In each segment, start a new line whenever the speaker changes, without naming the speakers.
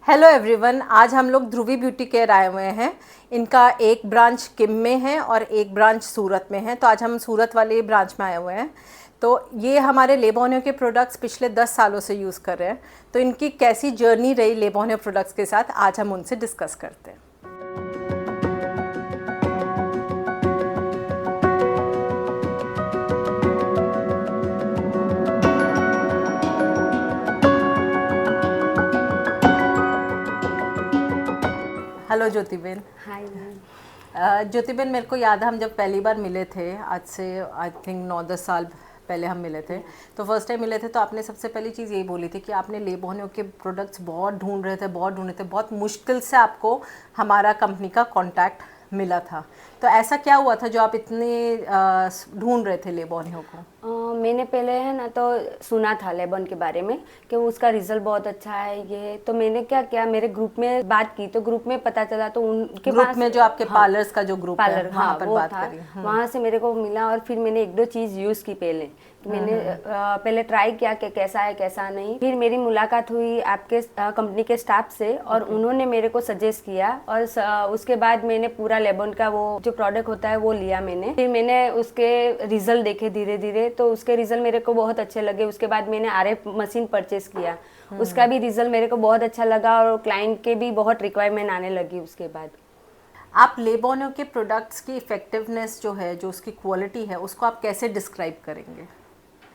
Hello everyone, आज हम लोग ध्रुवी ब्यूटी केयर आए हुए हैं। इनका एक ब्रांच किम में है और एक ब्रांच सूरत में है। तो आज हम सूरत वाले ब्रांच में आए हुए हैं। तो ये हमारे लेबोनियो के प्रोडक्ट्स पिछले 10 सालों से यूज़ कर रहे हैं। तो इनकी कैसी जर्नी रही लेबोनियो प्रोडक्ट्स के साथ, आज हम उनसे डिस्कस करते हैं। Hello Jyotiben.
Hi ma'am.
Jyotiben, मेरे को याद है हम जब पहली बार मिले थे, आज से आई थिंक 9-10 साल पहले हम मिले थे। तो फर्स्ट टाइम मिले थे तो आपने सबसे पहली चीज़ यही बोली थी कि आपने लेबोनियो के प्रोडक्ट्स बहुत ढूंढ रहे थे, बहुत मुश्किल से आपको हमारा कंपनी का कांटेक्ट मिला था। तो ऐसा क्या हुआ था जो आप इतने ढूंढ रहे थे लेबोनियो को?
मैंने पहले है ना तो सुना था लेबन के बारे में कि उसका रिजल्ट बहुत अच्छा है। ये तो मैंने क्या किया, मेरे ग्रुप में बात की तो ग्रुप में पता चला, तो उनके
ग्रुप
पास
में जो आपके पार्लर्स का जो ग्रुप
पार्लर,
है वहाँ पर
वो
बात
था।
करी।
वहाँ से मेरे को मिला और फिर मैंने एक दो चीज़ यूज़ की पहले। तो मैंने पहले ट्राई किया कि कैसा है कैसा नहीं। फिर मेरी मुलाकात हुई आपके कंपनी के स्टाफ से और उन्होंने मेरे को सजेस्ट किया और उसके बाद मैंने पूरा लेबन का वो जो प्रोडक्ट होता है वो लिया मैंने। फिर मैंने उसके रिजल्ट देखे धीरे धीरे, तो उसके रिजल्ट मेरे को बहुत अच्छे लगे। उसके बाद मैंने आरएफ मशीन परचेस किया, उसका भी रिजल्ट मेरे को बहुत अच्छा लगा और क्लाइंट के भी बहुत रिक्वायरमेंट आने लगी उसके बाद।
आप लेबोनियो के प्रोडक्ट्स की इफ़ेक्टिवनेस जो है, जो उसकी क्वालिटी है, उसको आप कैसे डिस्क्राइब करेंगे?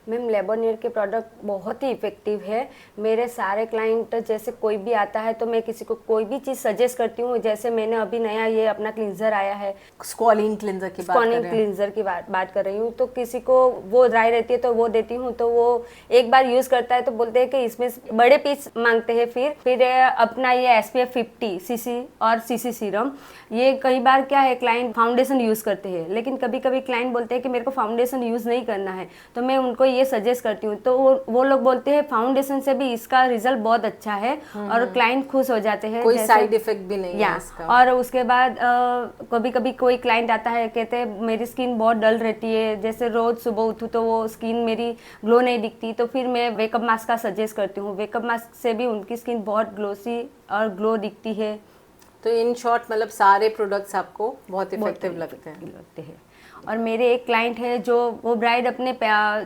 मैम, लेबोनियर के प्रोडक्ट बहुत ही इफ़ेक्टिव है। मेरे सारे क्लाइंट जैसे कोई भी आता है तो मैं किसी को कोई भी चीज़ सजेस्ट करती हूँ। जैसे मैंने अभी नया ये अपना क्लींजर आया है,
स्क्वालिन क्लींजर की बात कर रहे हैं।
क्लींजर की बात कर रही हूँ। तो किसी को वो ड्राई रहती है तो वो देती हूँ, तो वो एक बार यूज़ करता है तो बोलते हैं कि इसमें बड़े पीस मांगते हैं। फिर अपना ये SPF 50 CC और CC सीरम, ये कई बार क्या है क्लाइंट फाउंडेशन यूज़ करते हैं, लेकिन कभी कभी क्लाइंट बोलते हैं कि मेरे को फाउंडेशन यूज़ नहीं करना है, तो मैं उनको ये सजेस्ट करती हूँ। तो वो लोग बोलते हैं फाउंडेशन से भी इसका रिजल्ट बहुत अच्छा है और क्लाइंट खुश हो जाते हैं।
कोई साइड इफेक्ट भी नहीं है इसका।
और उसके बाद कभी कभी कोई क्लाइंट आता है, कहते हैं मेरी स्किन बहुत डल रहती है, जैसे रोज सुबह उठूँ तो वो स्किन मेरी ग्लो नहीं दिखती, तो फिर मैं वेकअप मास्क का सजेस्ट करती हूँ। वेकअप मास्क से भी उनकी स्किन बहुत ग्लोसी और ग्लो दिखती है।
तो इन शॉर्ट मतलब सारे प्रोडक्ट्स आपको बहुत इफेक्टिव लगते हैं।
और मेरे एक क्लाइंट है जो वो ब्राइड अपने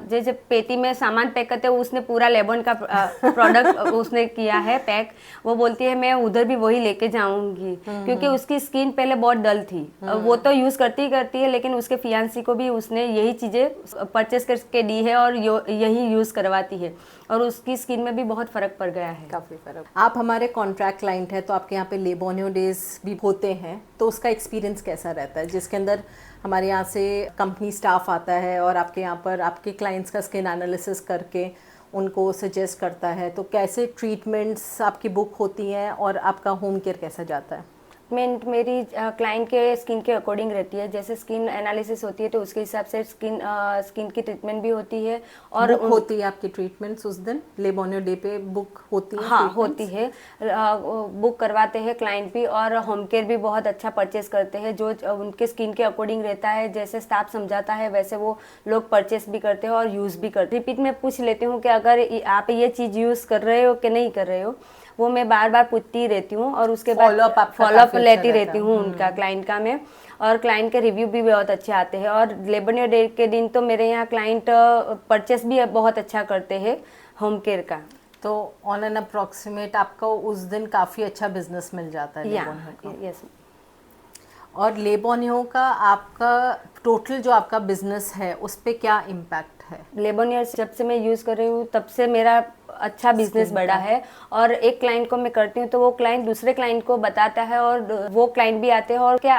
जैसे पेटी में सामान पैक करते हैं, उसने पूरा लेबन का प्रोडक्ट उसने किया है पैक। वो बोलती है मैं उधर भी वही लेके जाऊंगी, क्योंकि उसकी स्किन पहले बहुत डल थी। वो तो यूज करती है, लेकिन उसके फियांसी को भी उसने यही चीजें परचेस करके दी है और यही यूज करवाती है और उसकी स्किन में भी बहुत फर्क पड़ गया है।
काफी फर्क। आप हमारे कॉन्ट्रैक्ट क्लाइंट है तो आपके यहाँ पे लेबोनियो डेज भी होते हैं, तो उसका एक्सपीरियंस कैसा रहता है, जिसके अंदर हमारे यहाँ से कंपनी स्टाफ आता है और आपके यहाँ पर आपके क्लाइंट्स का स्किन एनालिसिस करके उनको सजेस्ट करता है? तो कैसे ट्रीटमेंट्स आपकी बुक होती हैं और आपका होम केयर कैसा जाता है?
मेरी क्लाइंट के स्किन के अकॉर्डिंग रहती है। जैसे स्किन एनालिसिस होती है तो उसके हिसाब से स्किन की ट्रीटमेंट भी होती है। और
होती है आपकी ट्रीटमेंट्स उस दिन लेबोनियो डे पे बुक होती है?
हाँ, होती है। बुक करवाते हैं क्लाइंट भी, और होम केयर भी बहुत अच्छा परचेस करते हैं। जो उनके स्किन के अकॉर्डिंग रहता है, जैसे स्टाफ समझाता है वैसे वो लोग परचेस भी करते हैं और यूज़ भी करते हैं। रिपीट में पूछ लेती हूँ कि अगर आप ये चीज़ यूज़ कर रहे हो कि नहीं कर रहे हो, वो मैं बार बार पूछती रहती हूँ और उसके बाद फॉलोअप लेती रहती हूँ उनका, क्लाइंट का मैं। और क्लाइंट के रिव्यू भी बहुत अच्छे आते हैं। और लेबोनियो डे के दिन तो मेरे यहाँ क्लाइंट परचेस भी बहुत अच्छा करते हैं होम केयर का।
तो ऑन एन अप्रॉक्सीमेट आपको उस दिन काफ़ी अच्छा बिजनेस मिल जाता है लेबोनियो का?
यस।
और लेबोनियो का आपका टोटल जो आपका बिजनेस है उस पर क्या इम्पैक्ट है?
लेबोनियर जब से मैं यूज़ कर रही हूँ तब से मेरा अच्छा बिजनेस बढ़ा है। और एक क्लाइंट को मैं करती हूँ तो वो क्लाइंट दूसरे क्लाइंट को बताता है और वो क्लाइंट भी आते हैं। और क्या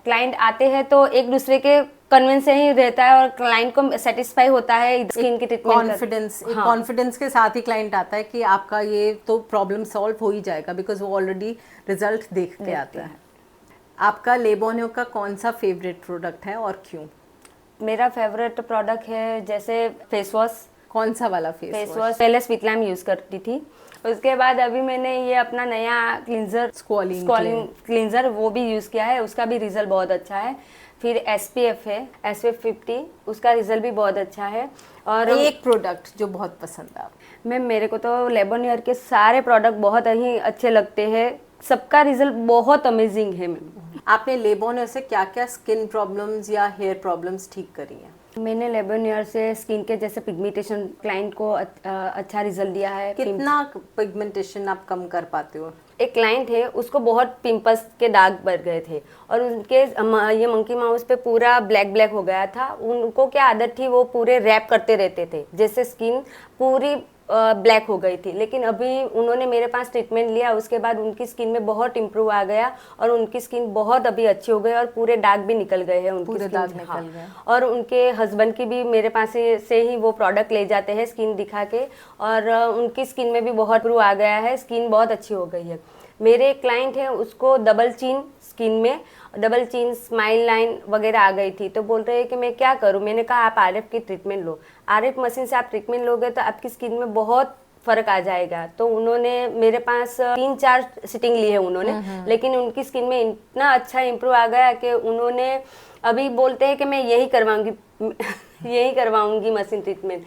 क्लाइंट आते हैं तो एक दूसरे के कन्विंस से ही रहता है और क्लाइंट को सेटिस्फाई होता है स्किन की ट्रीटमेंट।
कॉन्फिडेंस के साथ ही क्लाइंट आता है कि आपका ये तो प्रॉब्लम सॉल्व हो ही जाएगा, बिकॉज वो ऑलरेडी रिजल्ट देख के आता है। आपका लेबोनियो का कौन सा फेवरेट प्रोडक्ट है और क्यों?
मेरा फेवरेट प्रोडक्ट है जैसे फेस वॉश।
कौन सा वाला फेस वॉश?
पहले स्वीटलाइम यूज़ करती थी, उसके बाद अभी मैंने ये अपना नया क्लींजर स्क्वालिन क्लींजर वो भी यूज़ किया है, उसका भी रिजल्ट बहुत अच्छा है। फिर SPF है, SPF 50, उसका रिजल्ट भी बहुत अच्छा है। और
एक प्रोडक्ट जो बहुत पसंद है आपको?
मैम मेरे को तो लेबोनियर के सारे प्रोडक्ट बहुत ही अच्छे लगते हैं, सबका रिजल्ट बहुत अमेजिंग है मैम।
आपने लेबोनियर से क्या क्या स्किन प्रॉब्लम्स या हेयर प्रॉब्लम्स ठीक करी हैं?
मैंने लेबोनियर से स्किन के जैसे पिगमेंटेशन क्लाइंट को अच्छा रिजल्ट दिया है।
कितना पिगमेंटेशन आप कम कर पाते हो?
एक क्लाइंट है, उसको बहुत पिंपल्स के दाग बढ़ गए थे और उनके ये मंकी माउस पे पूरा ब्लैक ब्लैक हो गया था। उनको क्या आदत थी, वो पूरे रैप करते रहते थे, जैसे स्किन पूरी ब्लैक हो गई थी। लेकिन अभी उन्होंने मेरे पास ट्रीटमेंट लिया, उसके बाद उनकी स्किन में बहुत इम्प्रूव आ गया और उनकी स्किन बहुत अभी अच्छी हो गई और पूरे दाग भी निकल गए हैं उनकी
पूरे
स्किन
दाग
से।
निकल
हाँ।
गए।
और उनके हस्बैंड की भी मेरे पास से ही वो प्रोडक्ट ले जाते हैं स्किन दिखा के, और उनकी स्किन में भी बहुत इम्प्रूव आ गया है, स्किन बहुत अच्छी हो गई है। मेरे एक क्लाइंट है, उसको डबल चिन स्किन में डबल चिन स्माइल लाइन वगैरह आ गई थी, तो बोल रहे हैं कि मैं क्या करूं। मैंने कहा आप आरएफ की ट्रीटमेंट लो, आरएफ मशीन से आप ट्रीटमेंट लोगे तो आपकी स्किन में बहुत फर्क आ जाएगा। तो उन्होंने मेरे पास 3-4 सिटिंग ली है उन्होंने, लेकिन उनकी स्किन में इतना अच्छा इम्प्रूव आ गया कि उन्होंने अभी बोलते हैं कि मैं यही करवाऊंगी यही करवाऊंगी मशीन ट्रीटमेंट।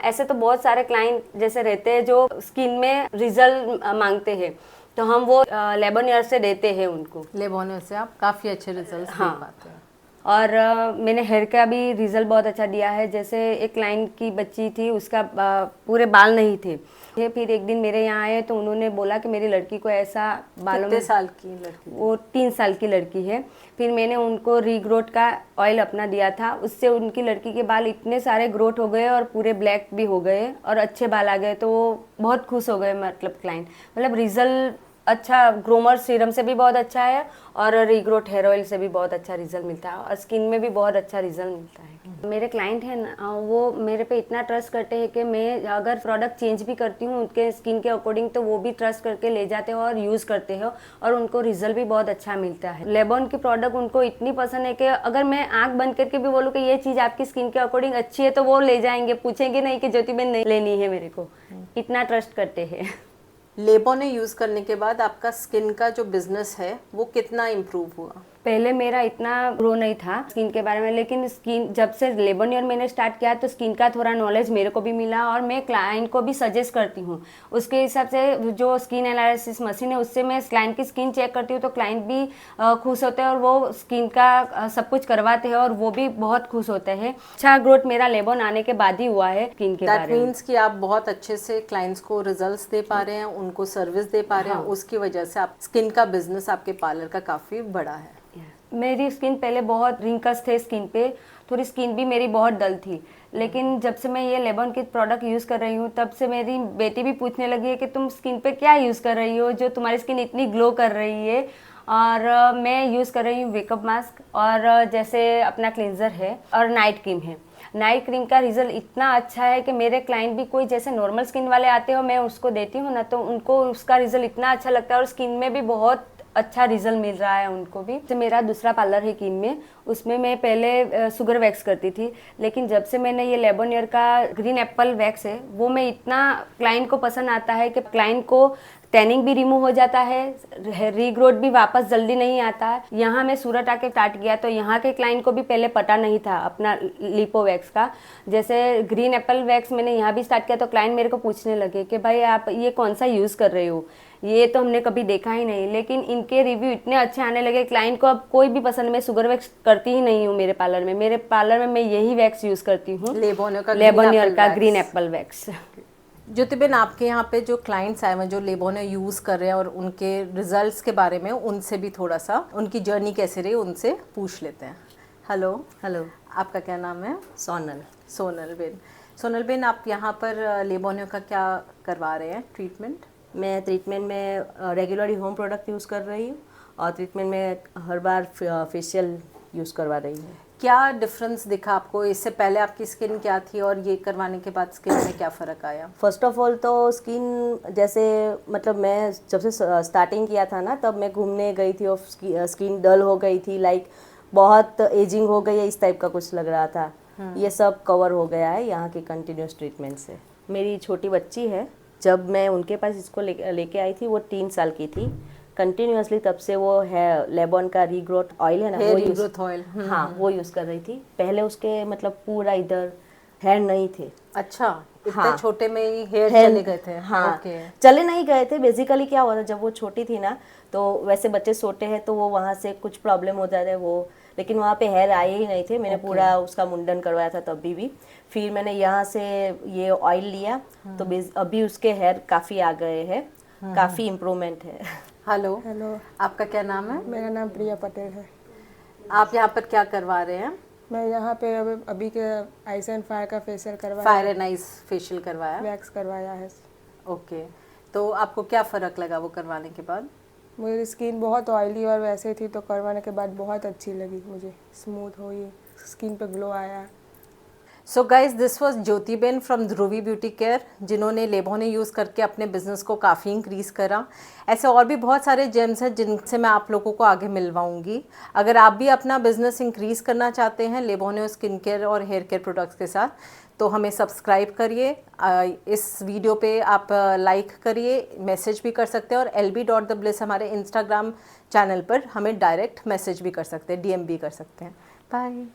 ऐसे तो बहुत सारे क्लाइंट जैसे रहते हैं जो स्किन में रिजल्ट मांगते हैं, तो हम वो लेबोनियर से देते हैं उनको।
लेबोनियर से आप काफ़ी अच्छे रिजल्ट्स
हाँ।
दे पाते हैं।
और मैंने हेयर का भी रिजल्ट बहुत अच्छा दिया है। जैसे एक क्लाइंट की बच्ची थी, उसका पूरे बाल नहीं थे। फिर एक दिन मेरे यहाँ आए तो उन्होंने बोला कि मेरी लड़की को ऐसा बालों
कितने
में,
साल की लड़की?
वो 3 साल की लड़की है। फिर मैंने उनको रीग्रोथ का ऑयल अपना दिया था, उससे उनकी लड़की के बाल इतने सारे ग्रोथ हो गए और पूरे ब्लैक भी हो गए और अच्छे बाल आ गए, तो वो बहुत खुश हो गए। मतलब क्लाइंट, मतलब रिजल्ट अच्छा, ग्रोमर सीरम से भी बहुत अच्छा है और रीग्रोथ हेयर ऑयल से भी बहुत अच्छा रिजल्ट मिलता है और स्किन में भी बहुत अच्छा रिजल्ट मिलता है। मेरे क्लाइंट हैं ना, वो मेरे पे इतना ट्रस्ट करते हैं कि मैं अगर प्रोडक्ट चेंज भी करती हूँ उनके स्किन के अकॉर्डिंग, तो वो भी ट्रस्ट करके ले जाते हैं और यूज़ करते हैं और उनको रिजल्ट भी बहुत अच्छा मिलता है। लेबॉन की प्रोडक्ट उनको इतनी पसंद है कि अगर मैं आँख बंद करके भी बोलूँ कि ये चीज़ आपकी स्किन के अकॉर्डिंग अच्छी है, तो वो ले जाएंगे, पूछेंगे नहीं कि ज्योति बहन नहीं लेनी है मेरे को, इतना ट्रस्ट करते हैं।
लेबोनियर यूज़ करने के बाद आपका स्किन का जो बिजनेस है वो कितना इम्प्रूव हुआ?
पहले मेरा इतना ग्रो नहीं था स्किन के बारे में, लेकिन स्किन जब से लेबोनियर मैंने स्टार्ट किया तो स्किन का थोड़ा नॉलेज मेरे को भी मिला और मैं क्लाइंट को भी सजेस्ट करती हूँ। उसके हिसाब से जो स्किन एनालिसिस मशीन है उससे मैं क्लाइंट की स्किन चेक करती हूँ, तो क्लाइंट भी खुश होते हैं और वो स्किन का सब कुछ करवाते हैं और वो भी बहुत खुश होते हैं। अच्छा ग्रोथ मेरा लेबोन आने के बाद ही हुआ है स्किन के बारे में।
दैट मीन्स कि आप बहुत अच्छे से क्लाइंट्स को रिजल्ट्स दे पा रहे हैं, उनको सर्विस दे पा रहे हैं, उसकी वजह से आप स्किन का बिजनेस आपके पार्लर का काफ़ी बड़ा है।
मेरी स्किन पहले बहुत रिंकल्स थे स्किन पे, थोड़ी स्किन भी मेरी बहुत डल थी, लेकिन जब से मैं ये लेबॉन की प्रोडक्ट यूज़ कर रही हूँ तब से मेरी बेटी भी पूछने लगी है कि तुम स्किन पे क्या यूज़ कर रही हो जो तुम्हारी स्किन इतनी ग्लो कर रही है। और मैं यूज़ कर रही हूँ वेकअप मास्क और जैसे अपना क्लिनजर है और नाइट क्रीम है। नाइट क्रीम का रिजल्ट इतना अच्छा है कि मेरे क्लाइंट भी कोई जैसे नॉर्मल स्किन वाले आते हो, मैं उसको देती हूँ ना, तो उनको उसका रिजल्ट इतना अच्छा लगता है और स्किन में भी बहुत अच्छा रिजल्ट मिल रहा है उनको भी। तो मेरा दूसरा पार्लर है कीम में, उसमें मैं पहले शुगर वैक्स करती थी, लेकिन जब से मैंने ये लेबोनियर का ग्रीन एप्पल वैक्स है वो मैं इतना क्लाइंट को पसंद आता है कि क्लाइंट को टैनिंग भी रिमूव हो जाता है, रीग्रोथ भी वापस जल्दी नहीं आता है। यहाँ मैं सूरत आके स्टार्ट किया तो यहाँ के क्लाइंट को भी पहले पता नहीं था अपना लिपो वैक्स का। जैसे ग्रीन एप्पल वैक्स मैंने यहाँ भी स्टार्ट किया तो क्लाइंट मेरे को पूछने लगे कि भाई आप ये कौन सा यूज़ कर रहे हो, ये तो हमने कभी देखा ही नहीं। लेकिन इनके रिव्यू इतने अच्छे आने लगे, क्लाइंट को अब कोई भी पसंद। मैं शुगर वैक्स करती ही नहीं हूँ मेरे पार्लर में, मेरे पार्लर में मैं यही वैक्स यूज़ करती हूँ, लेबोनियर का ग्रीन एप्पल वैक्स।
ज्योति बेन, आपके यहाँ पे जो क्लाइंट्स आए हैं जो लेबोनियर यूज़ कर रहे हैं और उनके रिजल्ट्स के बारे में उनसे भी थोड़ा सा उनकी जर्नी कैसे रही उनसे पूछ लेते हैं। हेलो।
हेलो,
आपका क्या नाम है?
सोनल।
सोनल बेन। सोनल बेन, आप यहाँ पर लेबोनियर का क्या करवा रहे हैं ट्रीटमेंट?
मैं ट्रीटमेंट में रेगुलरली होम प्रोडक्ट यूज़ कर रही हूँ और ट्रीटमेंट में हर बार फेशियल यूज़ करवा रही हूँ।
क्या डिफरेंस दिखा आपको? इससे पहले आपकी स्किन क्या थी और ये करवाने के बाद स्किन में क्या फ़र्क आया?
फर्स्ट ऑफ ऑल तो स्किन जैसे मतलब मैं जब से स्टार्टिंग किया था ना तब मैं घूमने गई थी और स्किन डल हो गई थी, लाइक बहुत एजिंग हो गई है इस टाइप का कुछ लग रहा था। ये सब कवर हो गया है यहाँ की कंटिन्यूस ट्रीटमेंट से। मेरी छोटी बच्ची है, जब मैं उनके पास इसको लेके आई थी वो 3 साल की थी। कंटिन्यूसली तब से वो है लेबॉन का रीग्रोथ ऑयल है ना, वो यूज़,
रीग्रोथ ऑयल,
हाँ वो यूज़ कर रही थी। पहले उसके मतलब पूरा इधर हेयर नहीं थे।
अच्छा, इतने
हाँ।
छोटे में ही हेयर
हेयर-
चले गए थे?
हाँ
ओके।
चले नहीं गए थे। बेसिकली क्या हुआ था, जब वो छोटी थी ना, तो वैसे बच्चे सोते हैं तो वो वहाँ से कुछ प्रॉब्लम हो जाता है वो, लेकिन वहाँ पे हेयर आए ही नहीं थे। मैंने पूरा उसका मुंडन करवाया था तभी भी। फिर मैंने यहाँ से ये ऑयल लिया, तो अभी उसके हेयर काफ़ी आ गए हैं, काफ़ी इम्प्रूवमेंट है।
हेलो,
हेलो,
आपका क्या नाम है?
मेरा नाम प्रिया पटेल है।
आप यहाँ पर क्या करवा रहे हैं?
मैं यहाँ पे अभी के आइस एंड फायर का फेशियल करवाया,
फायर एंड आइस फेशियल करवाया?
वैक्स करवाया है।
ओके, तो आपको क्या फ़र्क लगा वो करवाने के बाद?
मेरी स्किन बहुत ऑयली और वैसे थी, तो करवाने के बाद बहुत अच्छी लगी मुझे, स्मूथ हुई, स्किन पे ग्लो आया।
So guys, this was Jyotiben from Dhubri beauty care, जिन्होंने लेबोने यूज़ करके अपने बिजनेस को काफ़ी इंक्रीज़ करा। ऐसे और भी बहुत सारे जेम्स हैं जिनसे मैं आप लोगों को आगे मिलवाऊंगी। अगर आप भी अपना बिजनेस इंक्रीज़ करना चाहते हैं लेबोने स्किन केयर और हेयर केयर प्रोडक्ट्स के साथ, तो हमें सब्सक्राइब करिए। इस वीडियो पे आप लाइक करिए, मैसेज भी कर सकते हैं, और lb.thebliss हमारे इंस्टाग्राम चैनल पर हमें डायरेक्ट मैसेज भी कर सकते हैं, DM भी कर सकते हैं। बाय।